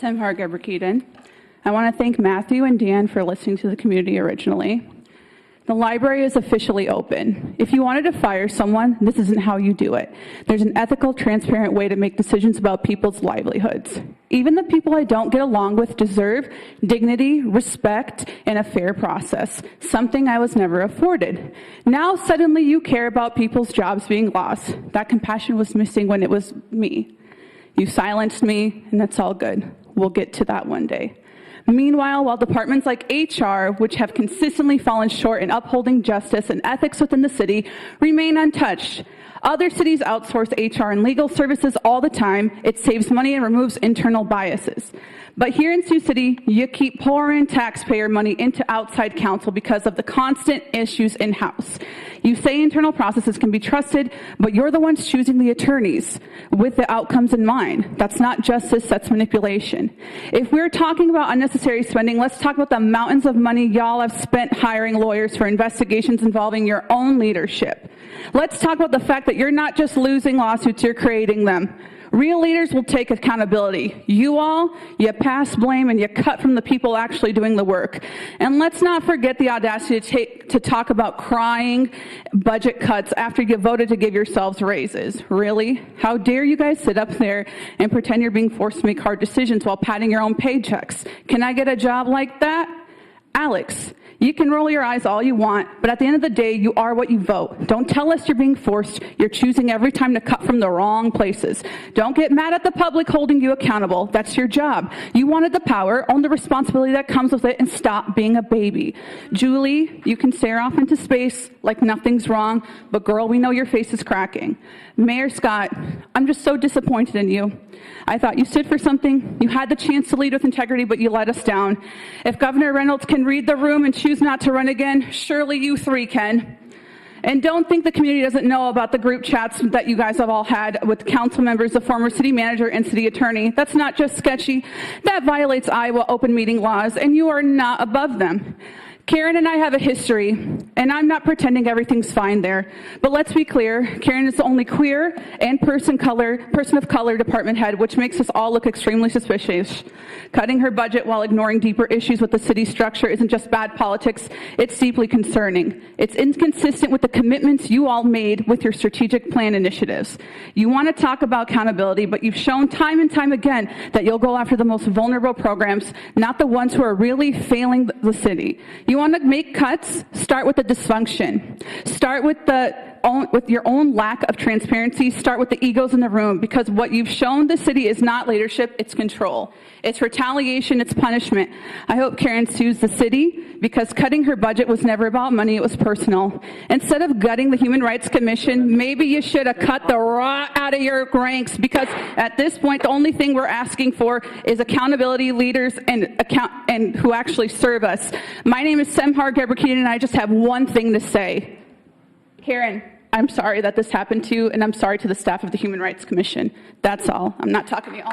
Semehar, Ghebrekidan. I want to thank Matthew and Dan for listening to the community originally. The library is officially open. If you wanted to fire someone, this isn't how you do it. There's an ethical, transparent way to make decisions about people's livelihoods. Even the people I don't get along with deserve dignity, respect, and a fair process, something I was never afforded. Now suddenly you care about people's jobs being lost. That compassion was missing when it was me. You silenced me, and that's all good. We'll get to that one day. Meanwhile, while departments like HR, which have consistently fallen short in upholding justice and ethics within the city, remain untouched. Other cities outsource HR and legal services all the time. It saves money and removes internal biases. But here in Sioux City, you keep pouring taxpayer money into outside counsel because of the constant issues in-house. You say internal processes can be trusted, but you're the ones choosing the attorneys with the outcomes in mind. That's not justice, that's manipulation. If we're talking about unnecessary spending, let's talk about the mountains of money y'all have spent hiring lawyers for investigations involving your own leadership. Let's talk about the fact that you're not just losing lawsuits, you're creating them. Real leaders will take accountability. You all, you pass blame and you cut from the people actually doing the work. And let's not forget the audacity to talk about crying budget cuts after you voted to give yourselves raises. Really? How dare you guys sit up there and pretend you're being forced to make hard decisions while padding your own paychecks? Can I get a job like that? Alex, you can roll your eyes all you want, but at the end of the day, you are what you vote. Don't tell us you're being forced. You're choosing every time to cut from the wrong places. Don't get mad at the public holding you accountable. That's your job. You wanted the power, own the responsibility that comes with it, and stop being a baby. Julie, you can stare off into space like nothing's wrong, but girl, we know your face is cracking. Mayor Scott, I'm just so disappointed in you. I thought you stood for something. You had the chance to lead with integrity, but you let us down. If Governor Reynolds can read the room and choose not to run again, surely you three can. And don't think the community doesn't know about the group chats that you guys have all had with council members, the former city manager, and city attorney. That's not just sketchy. That violates Iowa open meeting laws, and you are not above them. Karen and I have a history, and I'm not pretending everything's fine there. But let's be clear, Karen is the only queer and person of color department head, which makes us all look extremely suspicious. Cutting her budget while ignoring deeper issues with the city structure isn't just bad politics, it's deeply concerning. It's inconsistent with the commitments you all made with your strategic plan initiatives. You want to talk about accountability, but you've shown time and time again that you'll go after the most vulnerable programs, not the ones who are really failing the city. You want to make cuts? Start with the dysfunction. Start with your own lack of transparency. Start with the egos in the room, because what you've shown the city is not leadership, it's control. It's retaliation, it's punishment. I hope Karen sues the city, because cutting her budget was never about money, it was personal. Instead of gutting the Human Rights Commission, maybe you should have cut the rot out of your ranks, because at this point, the only thing we're asking for is accountability, leaders, and who actually serve us. My name is Semehar Ghebrekidan, and I just have one thing to say. Karen, I'm sorry that this happened to you, and I'm sorry to the staff of the Human Rights Commission. That's all. I'm not talking to y'all.